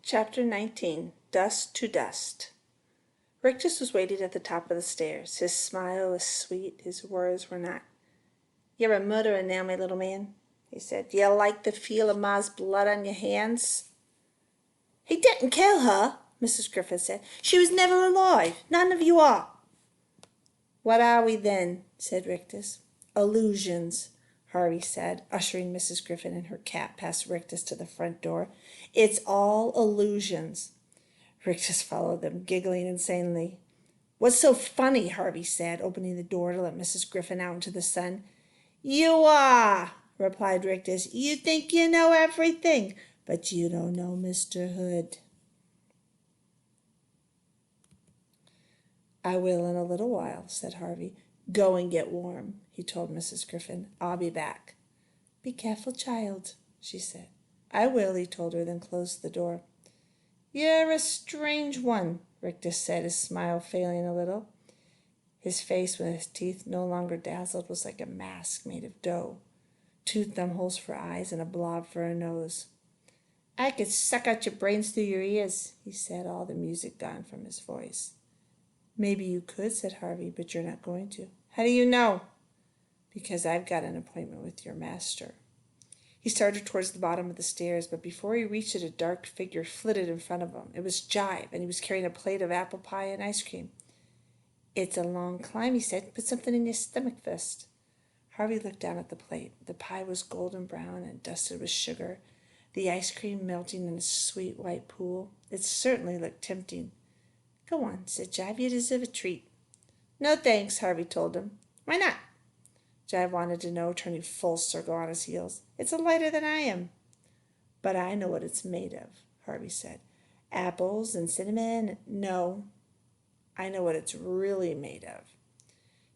Chapter 19. Dust to Dust. Rictus was waiting at the top of the stairs. His smile was sweet, his words were not. "You're a murderer now, my little man," he said. "Do you like the feel of Ma's blood on your hands?" "He didn't kill her," Mrs. Griffith said. "She was never alive. None of you are." "What are we then?" said Rictus. "Illusions," Harvey said, ushering Mrs. Griffin and her cat past Rictus to the front door. "It's all illusions." Rictus followed them, giggling insanely. "What's so funny?" Harvey said, opening the door to let Mrs. Griffin out into the sun. "You are," replied Rictus. "You think you know everything, but you don't know Mr. Hood." "I will in a little while," said Harvey. "Go and get warm," he told Mrs. Griffin. "I'll be back." "Be careful, child," she said. "I will," he told her, then closed the door. "You're a strange one," Rictus said, his smile failing a little. His face, with his teeth no longer dazzled, was like a mask made of dough. 2 thumbholes for eyes and a blob for a nose. "I could suck out your brains through your ears," he said, all the music gone from his voice. "Maybe you could," said Harvey, "but you're not going to." "How do you know?" "Because I've got an appointment with your master." He started towards the bottom of the stairs, but before he reached it, a dark figure flitted in front of him. It was Jive, and he was carrying a plate of apple pie and ice cream. "It's a long climb," he said. "Put something in your stomach first." Harvey looked down at the plate. The pie was golden brown and dusted with sugar, the ice cream melting in a sweet white pool. It certainly looked tempting. "Go on," said Jive. "You deserve a treat." "No thanks," Harvey told him. "Why not?" Jive wanted to know, turning full circle on his heels. "It's lighter than I am." "But I know what it's made of," Harvey said. "Apples and cinnamon." "No, I know what it's really made of."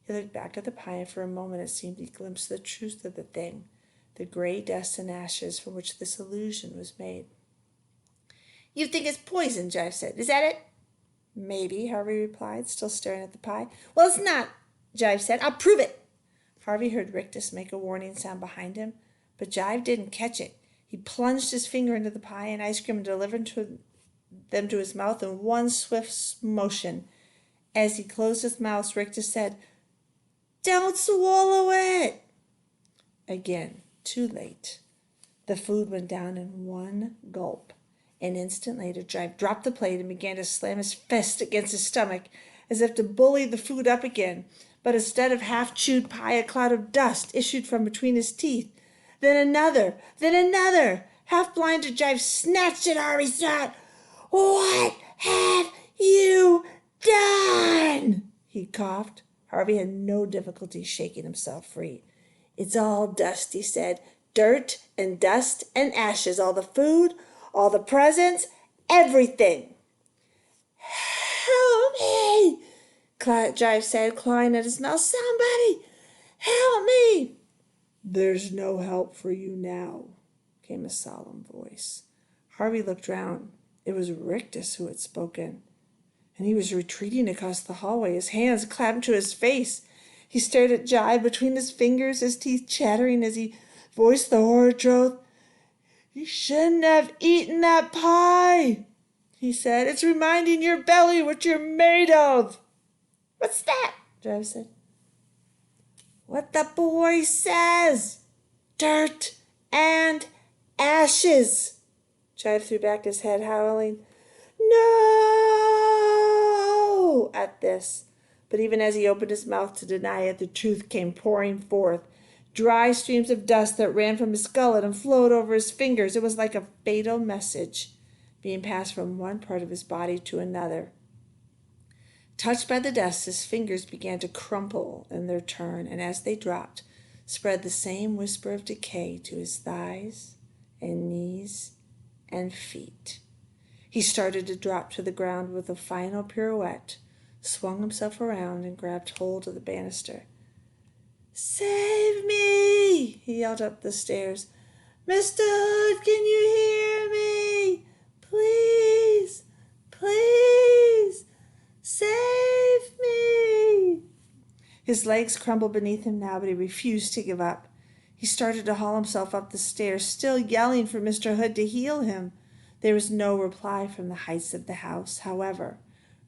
He looked back at the pie, and for a moment it seemed he glimpsed the truth of the thing, the gray dust and ashes from which this illusion was made. "You think it's poison," Jive said. "Is that it?" "Maybe," Harvey replied, still staring at the pie. "Well, it's not," Jive said. "I'll prove it." Harvey heard Rictus make a warning sound behind him, but Jive didn't catch it. He plunged his finger into the pie and ice cream and delivered them to his mouth in one swift motion. As he closed his mouth, Rictus said, "Don't swallow it." Again, too late. The food went down in one gulp. An instant later, Jive dropped the plate and began to slam his fist against his stomach as if to bully the food up again. But instead of half-chewed pie, a cloud of dust issued from between his teeth. Then another. Half-blinded, Jive snatched at Harvey's throat. "What have you done?" he coughed. Harvey had no difficulty shaking himself free. "It's all dust," he said. "Dirt and dust and ashes. All the food, all the presents, everything." "Help me!" Jive said, clawing at his mouth. "Somebody help me!" "There's no help for you now," came a solemn voice. Harvey looked round. It was Rictus who had spoken, and he was retreating across the hallway, his hands clapped to his face. He stared at Jive between his fingers, his teeth chattering as he voiced the horrid truth. "You shouldn't have eaten that pie," he said. "It's reminding your belly what you're made of." "What's that?" Jive said. "What the boy says. Dirt and ashes." Jive threw back his head, howling "No!" at this. But even as he opened his mouth to deny it, the truth came pouring forth. Dry streams of dust that ran from his gullet and flowed over his fingers. It was like a fatal message being passed from one part of his body to another. Touched by the dust, his fingers began to crumple in their turn, and as they dropped, spread the same whisper of decay to his thighs and knees and feet. He started to drop to the ground with a final pirouette, swung himself around, and grabbed hold of the banister. "Save me!" he yelled up the stairs. "Mr. Hood, can you hear me? Please, please, save me!" His legs crumbled beneath him now, but he refused to give up. He started to haul himself up the stairs, still yelling for Mr. Hood to heal him. There was no reply from the heights of the house, however,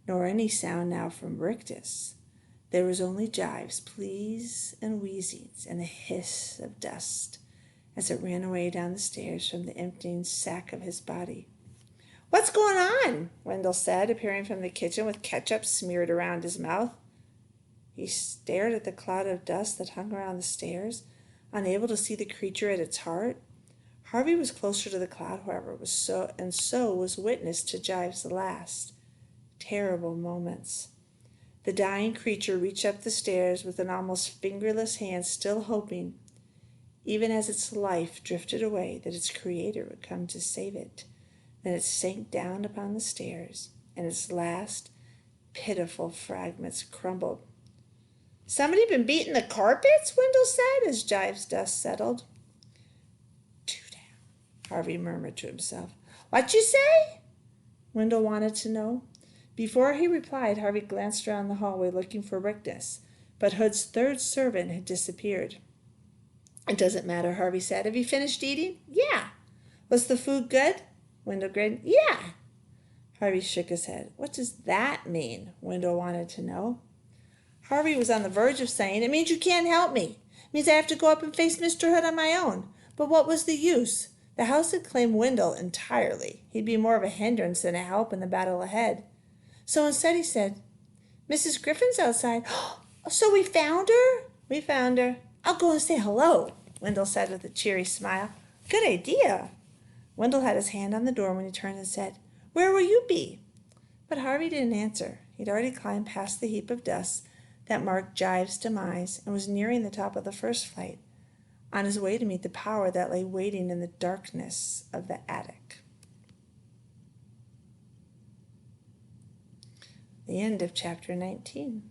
nor any sound now from Rictus. There was only Jive's pleas and wheezings and a hiss of dust as it ran away down the stairs from the emptying sack of his body. "What's going on?" Wendell said, appearing from the kitchen with ketchup smeared around his mouth. He stared at the cloud of dust that hung around the stairs, unable to see the creature at its heart. Harvey was closer to the cloud, however, so was witness to Jive's last terrible moments. The dying creature reached up the stairs with an almost fingerless hand, still hoping, even as its life drifted away, that its creator would come to save it. Then it sank down upon the stairs, and its last pitiful fragments crumbled. "Somebody been beating the carpets?" Wendell said as Jive's dust settled. "Too damn," Harvey murmured to himself. "What you say?" Wendell wanted to know. Before he replied, Harvey glanced around the hallway looking for Rictus, but Hood's third servant had disappeared. "It doesn't matter," Harvey said. "Have you finished eating?" "Yeah." "Was the food good?" Wendell grinned. "Yeah." Harvey shook his head. "What does that mean?" Wendell wanted to know. Harvey was on the verge of saying, "It means you can't help me. It means I have to go up and face Mr. Hood on my own." But what was the use? The house had claimed Wendell entirely. He'd be more of a hindrance than a help in the battle ahead. So instead he said, "Mrs. Griffin's outside." "So we found her?" "We found her." "I'll go and say hello," Wendell said with a cheery smile. "Good idea." Wendell had his hand on the door when he turned and said, "Where will you be?" But Harvey didn't answer. He'd already climbed past the heap of dust that marked Jive's demise and was nearing the top of the first flight, on his way to meet the power that lay waiting in the darkness of the attic. The end of chapter 19.